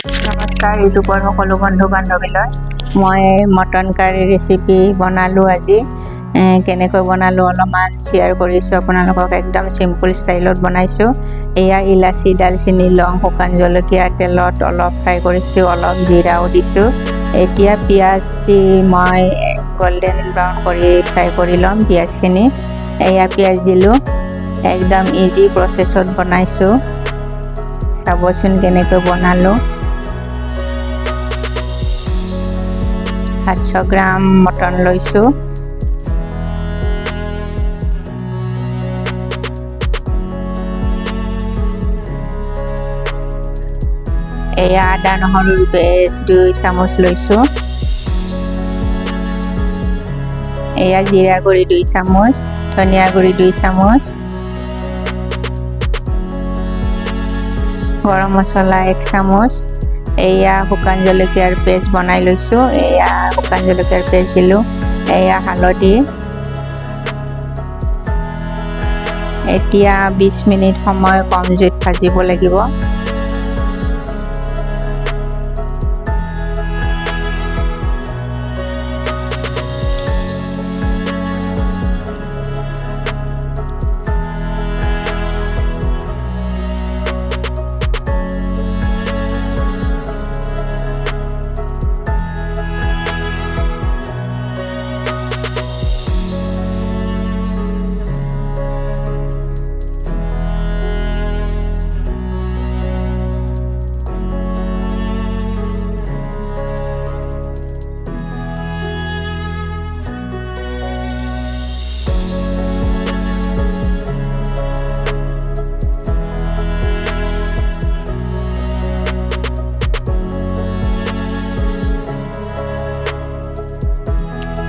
নমস্কাৰ ইউটিউবৰ সকলো বন্ধু বান্ধৱীলৈ মই মটন কাৰী ৰেচিপি বনালোঁ আজি কেনেকৈ বনালোঁ অলপমান শ্বেয়াৰ কৰিছোঁ আপোনালোকক একদম চিম্পল ষ্টাইলত বনাইছোঁ এয়া ইলাচি দালচেনি লং শুকান জলকীয়া তেলত অলপ ফ্ৰাই কৰিছোঁ অলপ জিৰাও দিছোঁ এতিয়া পিঁয়াজ দি মই গোল্ডেন ব্ৰাউন কৰি ফ্ৰাই কৰি ল'ম পিঁয়াজখিনি এয়া পিঁয়াজ দিলোঁ একদম ইজি প্ৰচেছত বনাইছোঁ চাবচোন কেনেকৈ বনালোঁ 700 গ্ৰাম মটন লৈছোঁ এয়া আদা নহৰুৰ পেষ্ট 2 চামুচ লৈছোঁ এয়া জিৰা গুড়ি 2 চামুচ ধনিয়া গুড়ি 2 চামুচ গৰম মছলা 1 চামুচ এয়া শুকান জলকীয়াৰ পেষ্ট বনাই লৈছোঁ এয়া শুকান জলকীয়াৰ পেষ্ট দিলোঁ এয়া হালধি এতিয়া 20 মিনিট সময় কম জুইত ভাজিব লাগিব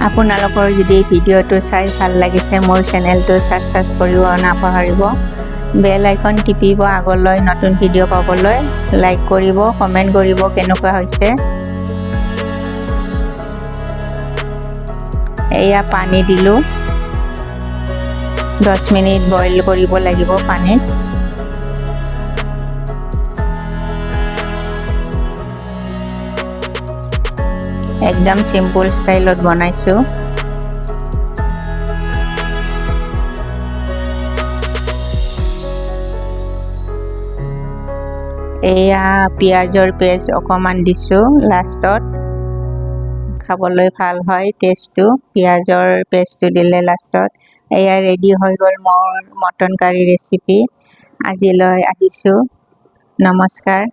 আপোনালোকৰ যদি ভিডিঅ'টো চাই ভাল লাগিছে মোৰ চেনেলটো সাবস্ক্ৰাইব কৰিব নাপাহৰিব বেল আইকন টিপিব আগলৈ নতুন ভিডিঅ' পাবলৈ লাইক কৰিব কমেন্ট কৰিব কেনেকুৱা হৈছে এয়া পানী দিলোঁ 10 মিনিট বইল কৰিব লাগিব পানীত একদম সিম্পল ষ্টাইলত বনাইছোঁ এয়া পিঁয়াজৰ পেষ্ট অকমান দিছোঁ লাষ্টত খাবলৈ ভাল হয় টেষ্টটো পিঁয়াজৰ পেষ্টটো দিলে লাষ্টত এয়া ৰেডি হৈ গ'ল মোৰ মটন কাৰী ৰেচিপি আজিলৈ আহিছোঁ নমস্কাৰ